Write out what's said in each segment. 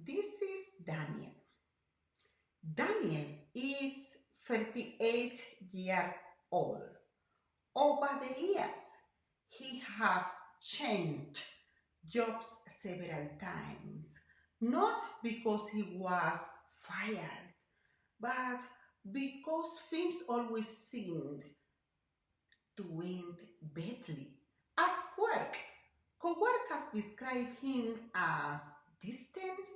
This is Daniel. Daniel is 38 years old. Over the years, he has changed jobs several times, not because he was fired, but because things always seemed to end badly. At work, coworkers describe him as distant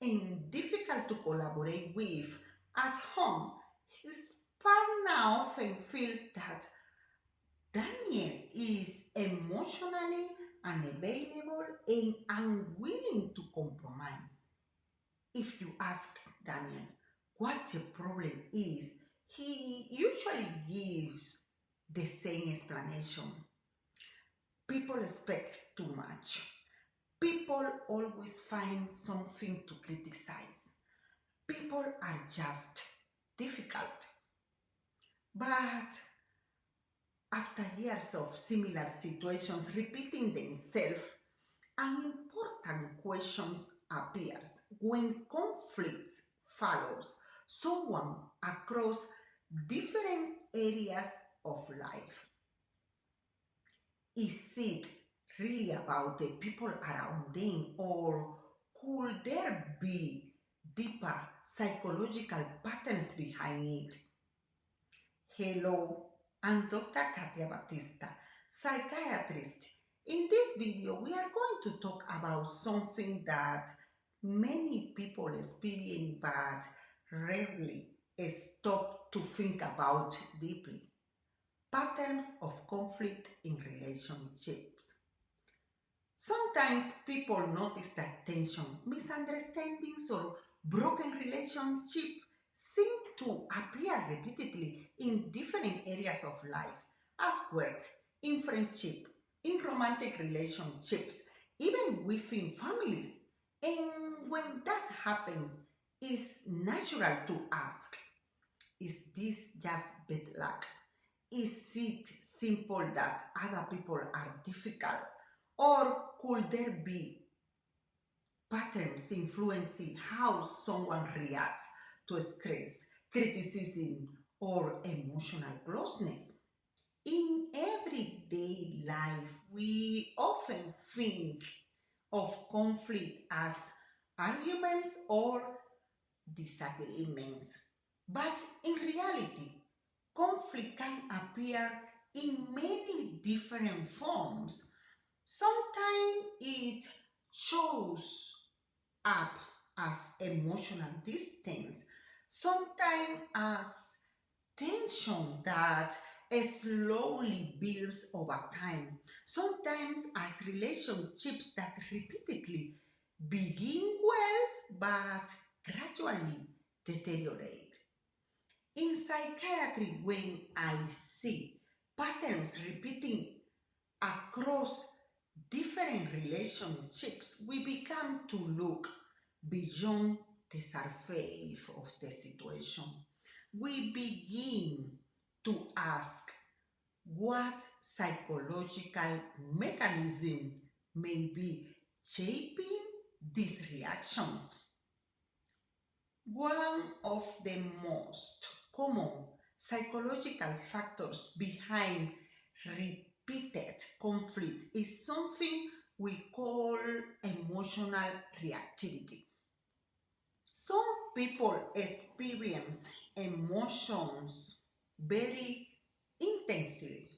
and difficult to collaborate with. At home, his partner often feels that Daniel is emotionally unavailable and unwilling to compromise. If you ask Daniel what the problem is, he usually gives the same explanation. People expect too much. People always find something to criticize. People are just difficult. But after years of similar situations repeating themselves, an important question appears when conflict follows someone across different areas of life. Is it really about the people around them, or could there be deeper psychological patterns behind it? Hello, I'm Dr. Katia Batista, psychiatrist. In this video, we are going to talk about something that many people experience but rarely stop to think about deeply. Patterns of conflict in relationships. Sometimes people notice that tension, misunderstandings, or broken relationships seem to appear repeatedly in different areas of life, at work, in friendship, in romantic relationships, even within families. And when that happens, it's natural to ask, is this just bad luck? Is it simple that other people are difficult? Or could there be patterns influencing how someone reacts to stress, criticism, or emotional closeness? In everyday life, we often think of conflict as arguments or disagreements. But in reality, conflict can appear in many different forms. Sometimes it shows up as emotional distance, sometimes as tension that slowly builds over time, sometimes as relationships that repeatedly begin well but gradually deteriorate. In psychiatry, when I see patterns repeating across different relationships, we become to look beyond the surface of the situation. We begin to ask what psychological mechanism may be shaping these reactions. One of the most common psychological factors behind repeated conflict is something we call emotional reactivity. Some people experience emotions very intensely,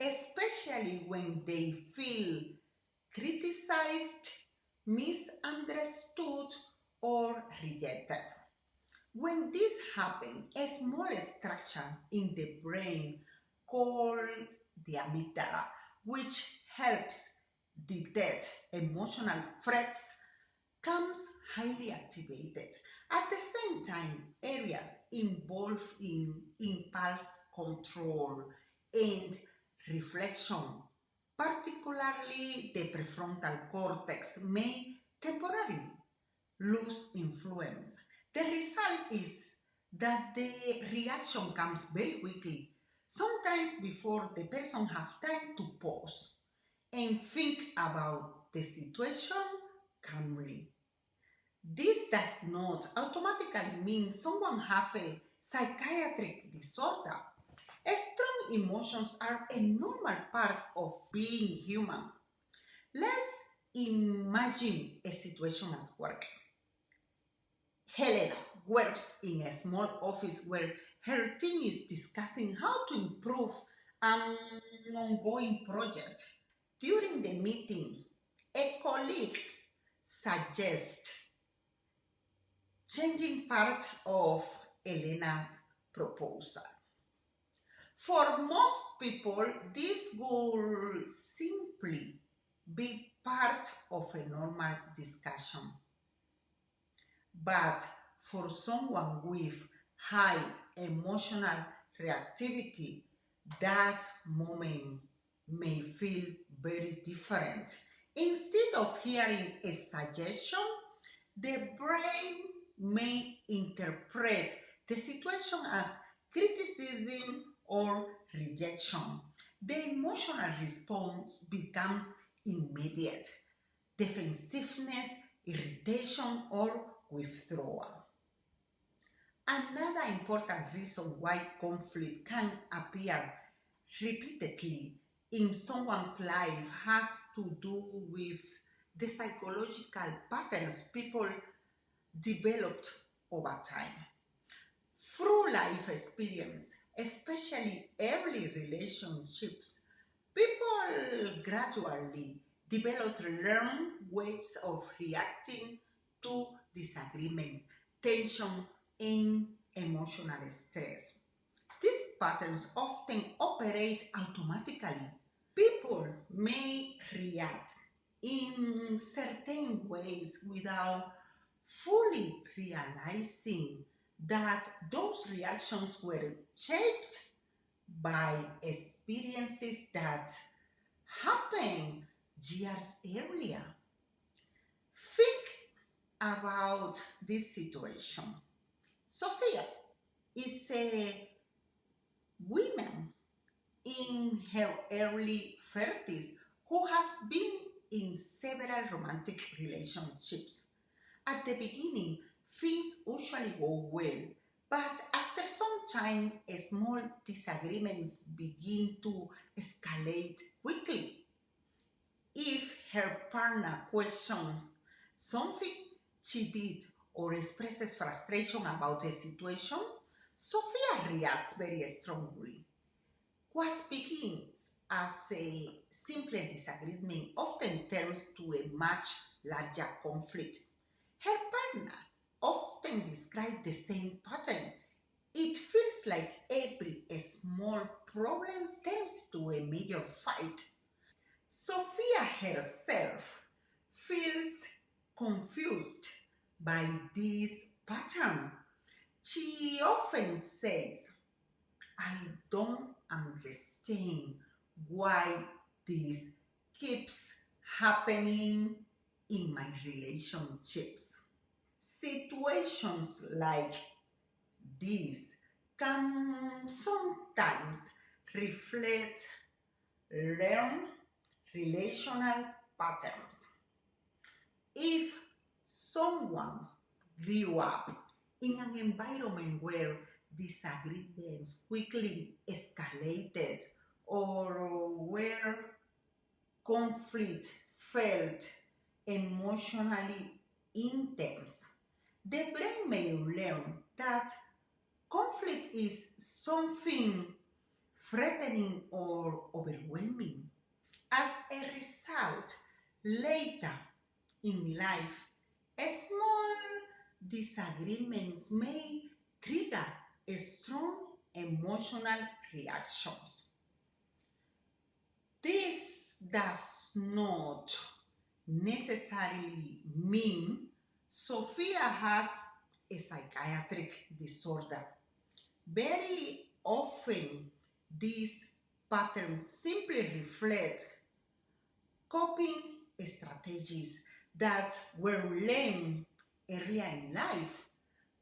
especially when they feel criticized, misunderstood, or rejected. When this happens, a small structure in the brain called the amygdala, which helps detect emotional threats, becomes highly activated. At the same time, areas involved in impulse control and reflection, particularly the prefrontal cortex, may temporarily lose influence. The result is that the reaction comes very quickly, sometimes before the person has time to pause and think about the situation calmly. does not automatically mean someone has a psychiatric disorder. Strong emotions are a normal part of being human. Let's imagine a situation at work. Helena works in a small office where her team is discussing how to improve an ongoing project. During the meeting, a colleague suggests changing part of Elena's proposal. For most people, this will simply be part of a normal discussion. But for someone with high emotional reactivity, that moment may feel very different. Instead of hearing a suggestion, the brain may interpret the situation as criticism or rejection. The emotional response becomes immediate: defensiveness, irritation, or withdrawal. Another important reason why conflict can appear repeatedly in someone's life has to do with the psychological patterns people developed over time. Through life experience, especially early relationships, people gradually develop learned ways of reacting to disagreement, tension, and emotional stress. These patterns often operate automatically. People may react in certain ways without fully realizing that those reactions were shaped by experiences that happened years earlier. Think about this situation. Sophia is a woman in her early 30s who has been in several romantic relationships. At the beginning, things usually go well, but after some time, small disagreements begin to escalate quickly. If her partner questions something she did or expresses frustration about a situation, Sophia reacts very strongly. What begins as a simple disagreement often turns to a much larger conflict. Her partner often describes the same pattern. It feels like every small problem turns to a major fight. Sophia herself feels confused by this pattern. She often says, I don't understand why this keeps happening in my relationships. Situations like this can sometimes reflect learned relational patterns. If someone grew up in an environment where disagreements quickly escalated or where conflict felt emotionally intense, the brain may learn that conflict is something threatening or overwhelming. As a result, later in life, small disagreements may trigger a strong emotional reactions. This does not necessarily mean Sophia has a psychiatric disorder. Very often, these patterns simply reflect coping strategies that were learned earlier in life,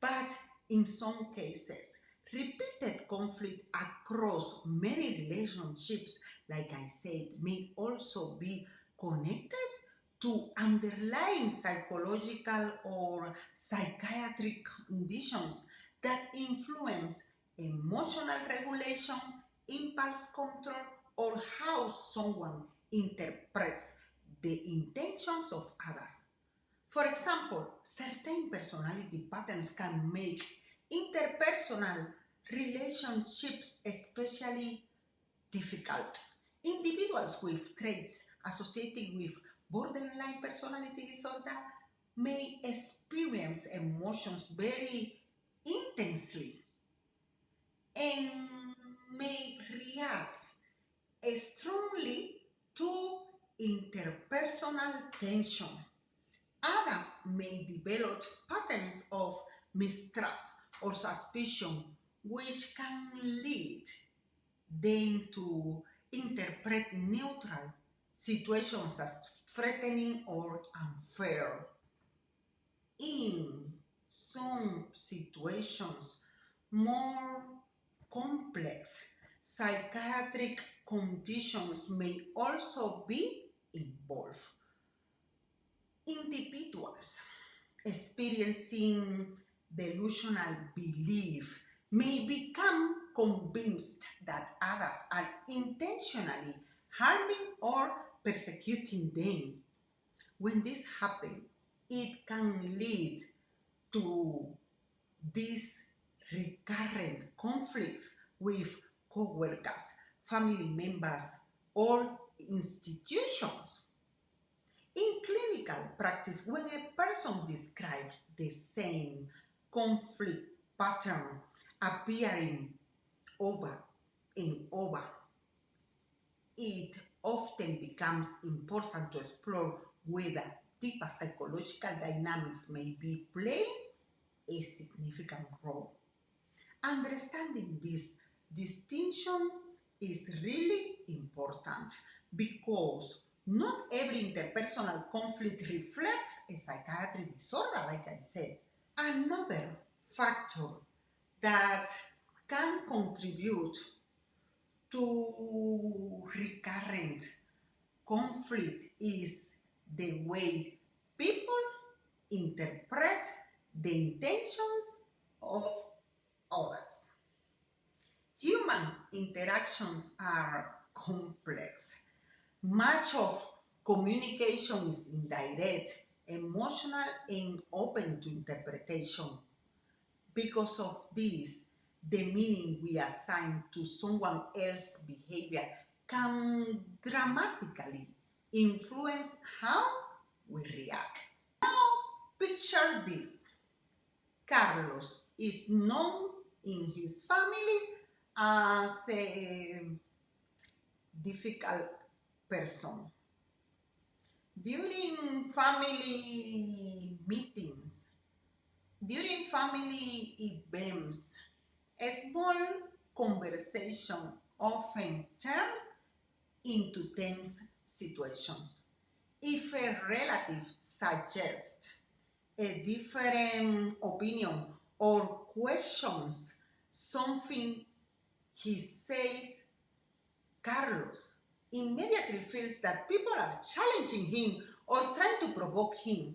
but in some cases, repeated conflict across many relationships, like I said, may also be connected to underlying psychological or psychiatric conditions that influence emotional regulation, impulse control, or how someone interprets the intentions of others. For example, certain personality patterns can make interpersonal relationships especially difficult. Individuals with traits associated with borderline personality disorder may experience emotions very intensely and may react strongly to interpersonal tension. Others may develop patterns of mistrust or suspicion, which can lead them to interpret neutral situations as threatening or unfair. In some situations, more complex psychiatric conditions may also be involved. Individuals experiencing delusional belief may become convinced that others are intentionally harming or persecuting them. When this happens, it can lead to these recurrent conflicts with coworkers, family members, or institutions. In clinical practice, when a person describes the same conflict pattern appearing over and over, it often becomes important to explore whether deeper psychological dynamics may be playing a significant role. Understanding this distinction is really important because not every interpersonal conflict reflects a psychiatric disorder, like I said. Another factor that can contribute to recurrent conflict is the way people interpret the intentions of others. Human interactions are complex. Much of communication is indirect, emotional, and open to interpretation. Because of this, the meaning we assign to someone else's behavior can dramatically influence how we react. Now, picture this. Carlos is known in his family as a difficult person. During family meetings, during family events, a small conversation often turns into tense situations. If a relative suggests a different opinion or questions something he says, Carlos immediately feels that people are challenging him or trying to provoke him.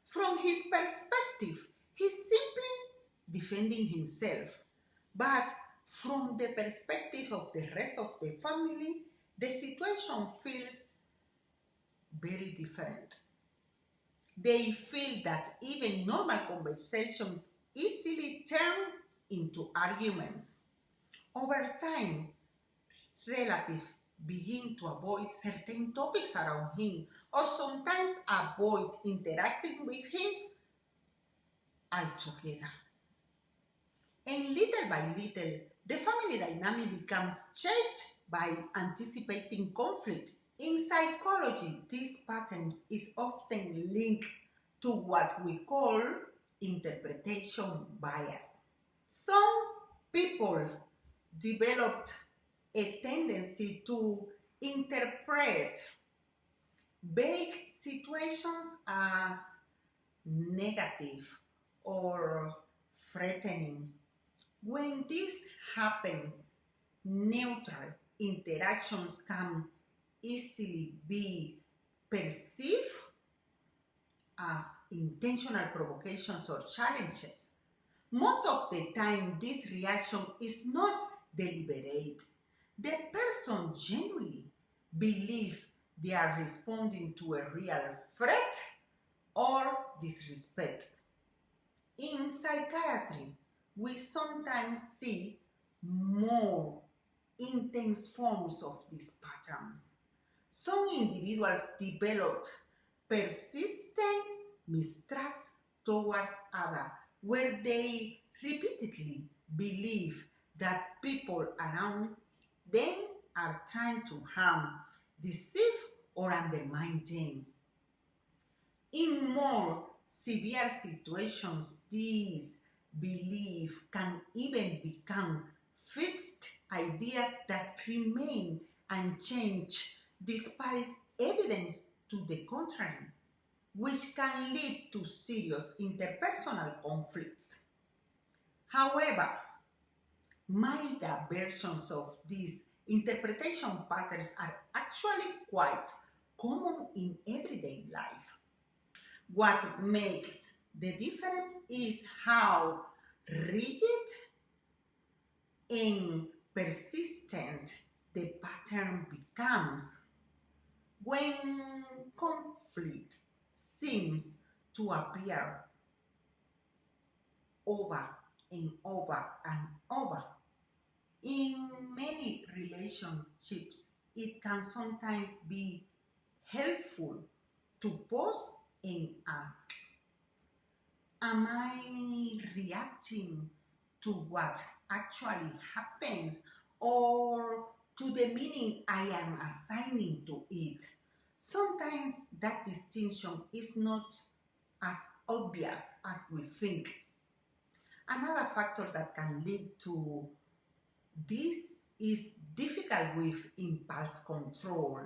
From his perspective, he's simply defending himself. But from the perspective of the rest of the family, the situation feels very different. They feel that even normal conversations easily turn into arguments. Over time, relatives begin to avoid certain topics around him or sometimes avoid interacting with him altogether. And little by little, the family dynamic becomes shaped by anticipating conflict. In psychology, this pattern is often linked to what we call interpretation bias. Some people developed a tendency to interpret vague situations as negative or threatening. When this happens, neutral interactions can easily be perceived as intentional provocations or challenges. Most of the time, this reaction is not deliberate. The person genuinely believes they are responding to a real threat or disrespect. In psychiatry, we sometimes see more intense forms of these patterns. Some individuals developed persistent mistrust towards others, where they repeatedly believe that people around them are trying to harm, deceive, or undermine them. In more severe situations, these beliefs can even become fixed ideas that remain unchanged despite evidence to the contrary, which can lead to serious interpersonal conflicts. However, milder versions of these interpretation patterns are actually quite common in everyday life. What makes the difference is how rigid and persistent the pattern becomes when conflict seems to appear over and over and over. In many relationships, it can sometimes be helpful to pause and ask, am I reacting to what actually happened or to the meaning I am assigning to it? Sometimes that distinction is not as obvious as we think. Another factor that can lead to this is difficult with impulse control.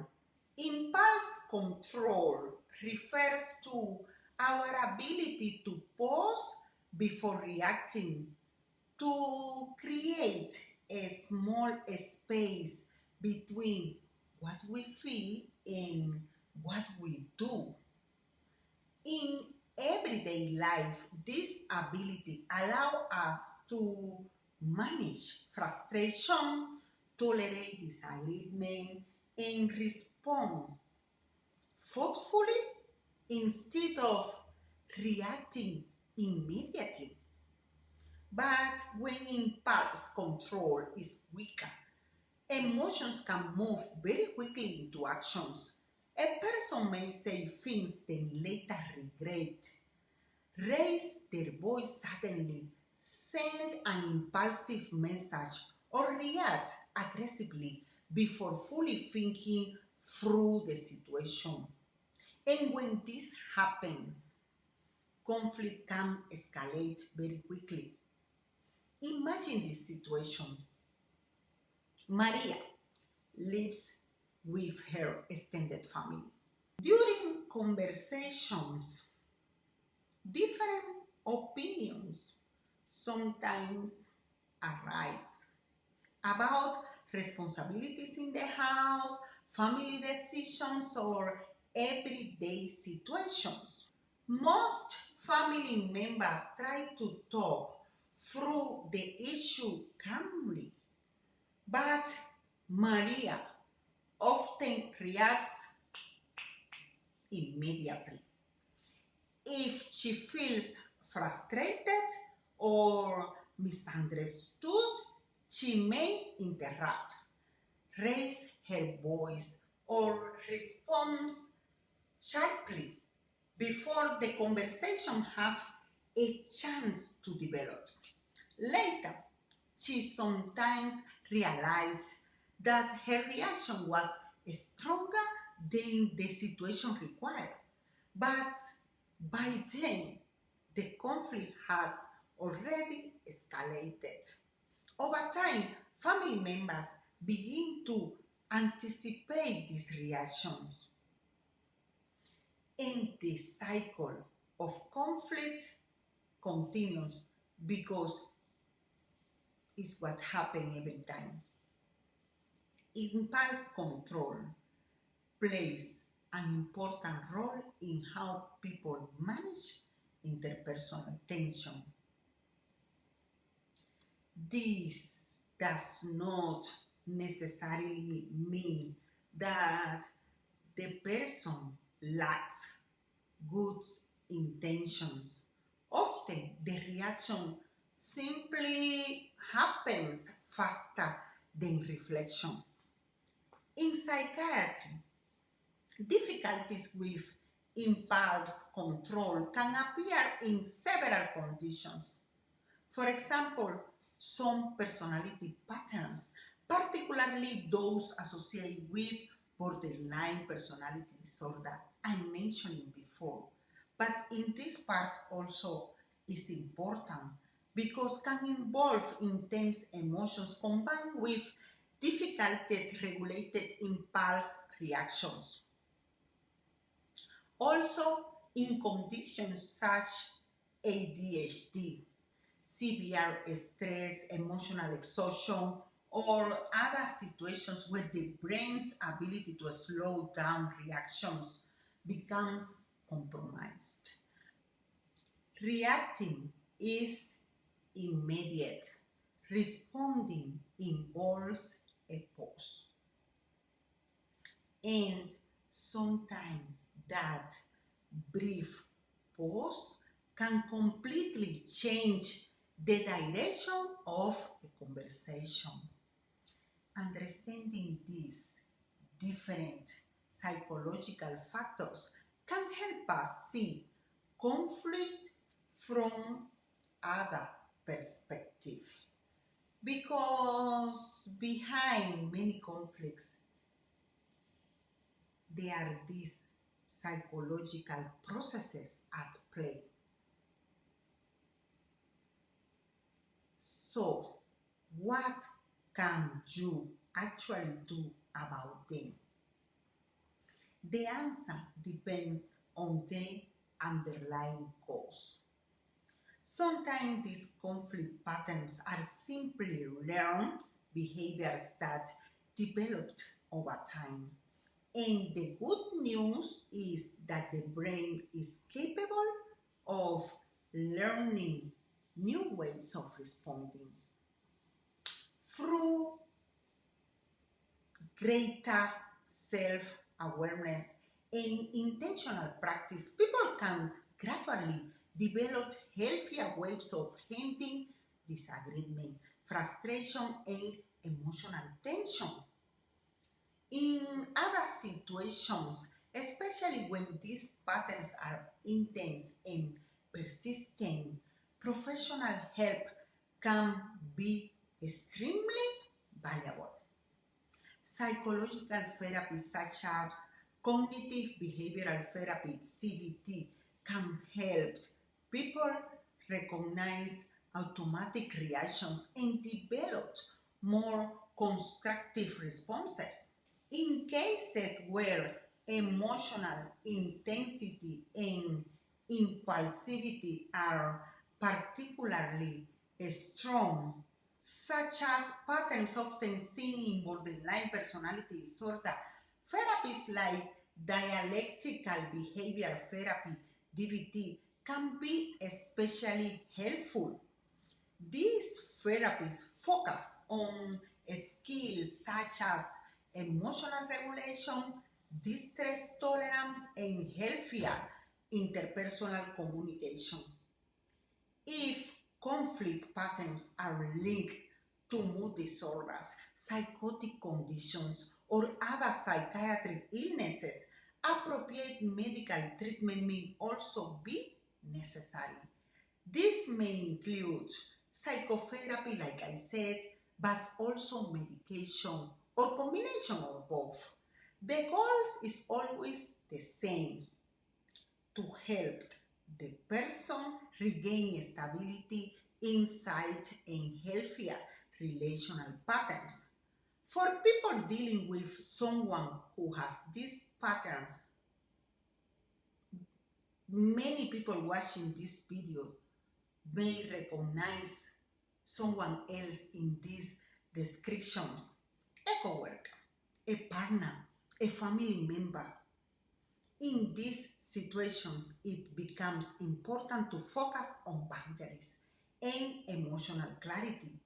Impulse control refers to our ability to pause before reacting, to create a small space between what we feel and what we do. In everyday life, this ability allows us to manage frustration, tolerate disagreement, and respond thoughtfully instead of reacting immediately. But when impulse control is weaker, emotions can move very quickly into actions. A person may say things they later regret, raise their voice suddenly, send an impulsive message, or react aggressively before fully thinking through the situation. And when this happens, conflict can escalate very quickly. Imagine this situation. Maria lives with her extended family. During conversations, different opinions sometimes arise about responsibilities in the house, family decisions, or everyday situations. Most family members try to talk through the issue calmly, but Maria often reacts immediately. If she feels frustrated or misunderstood, she may interrupt, raise her voice, or respond sharply before the conversation have a chance to develop. Later, she sometimes realized that her reaction was stronger than the situation required. But by then, the conflict has already escalated. Over time, family members begin to anticipate these reactions, and the cycle of conflict continues because it's what happens every time. Impulse control plays an important role in how people manage interpersonal tension. This does not necessarily mean that the person lacks good intentions. Often the reaction simply happens faster than reflection. In psychiatry, difficulties with impulse control can appear in several conditions. For example, some personality patterns, particularly those associated with borderline personality disorder I mentioned before. But in this part also is important because can involve intense emotions combined with difficult regulated impulse reactions. Also, in conditions such ADHD, severe stress, emotional exhaustion, or other situations where the brain's ability to slow down reactions becomes compromised. Reacting is immediate. Responding involves a pause. And sometimes that brief pause can completely change the direction of a conversation. Understanding these different psychological factors can help us see conflict from other perspective. Because behind many conflicts, there are these psychological processes at play. So, what can you actually do about them? The answer depends on the underlying cause. Sometimes these conflict patterns are simply learned behaviors that developed over time. And the good news is that the brain is capable of learning new ways of responding. Through greater self-awareness and intentional practice, people can gradually develop healthier ways of handling disagreement, frustration, and emotional tension. In other situations, especially when these patterns are intense and persistent, professional help can be extremely valuable. Psychological therapy such as cognitive behavioral therapy, CBT, can help people recognize automatic reactions and develop more constructive responses. In cases where emotional intensity and impulsivity are particularly strong, such as patterns often seen in borderline personality disorder, therapies like dialectical behavior therapy, DBT, can be especially helpful. These therapies focus on skills such as emotional regulation, distress tolerance, and healthier interpersonal communication. If conflict patterns are linked to mood disorders, psychotic conditions, or other psychiatric illnesses, appropriate medical treatment may also be necessary. This may include psychotherapy, like I said, but also medication or combination of both. The goal is always the same: to help the person regain stability, insight, and healthier relational patterns. For people dealing with someone who has these patterns, many people watching this video may recognize someone else in these descriptions: a coworker, a partner, a family member. In these situations, it becomes important to focus on boundaries and emotional clarity.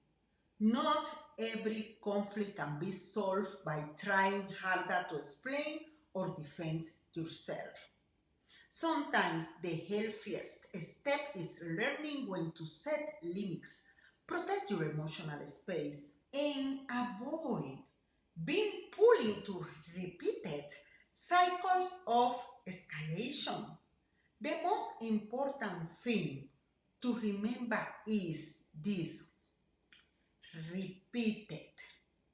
Not every conflict can be solved by trying harder to explain or defend yourself. Sometimes the healthiest step is learning when to set limits, protect your emotional space, and avoid being pulled into repeated cycles of escalation. The most important thing to remember is this: repeated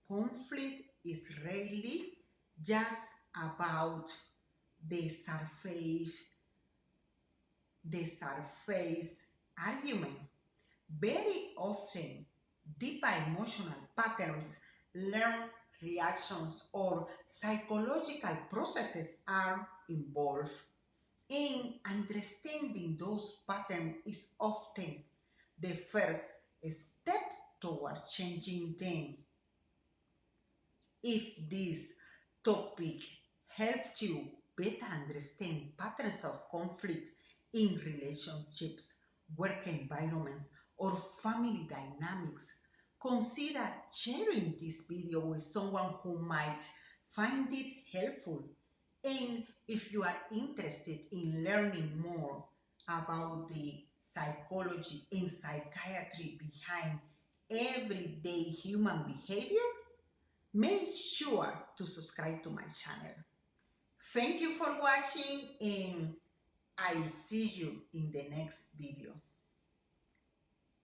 conflict is rarely just about the surface, the surface argument. Very often, deeper emotional patterns, learned reactions, or psychological processes are involved. And understanding those patterns is often the first step toward changing them. If this topic helped you better understand patterns of conflict in relationships, work environments, or family dynamics, consider sharing this video with someone who might find it helpful. And if you are interested in learning more about the psychology and psychiatry behind everyday human behavior, make sure to subscribe to my channel. Thank you for watching, and I'll see you in the next video.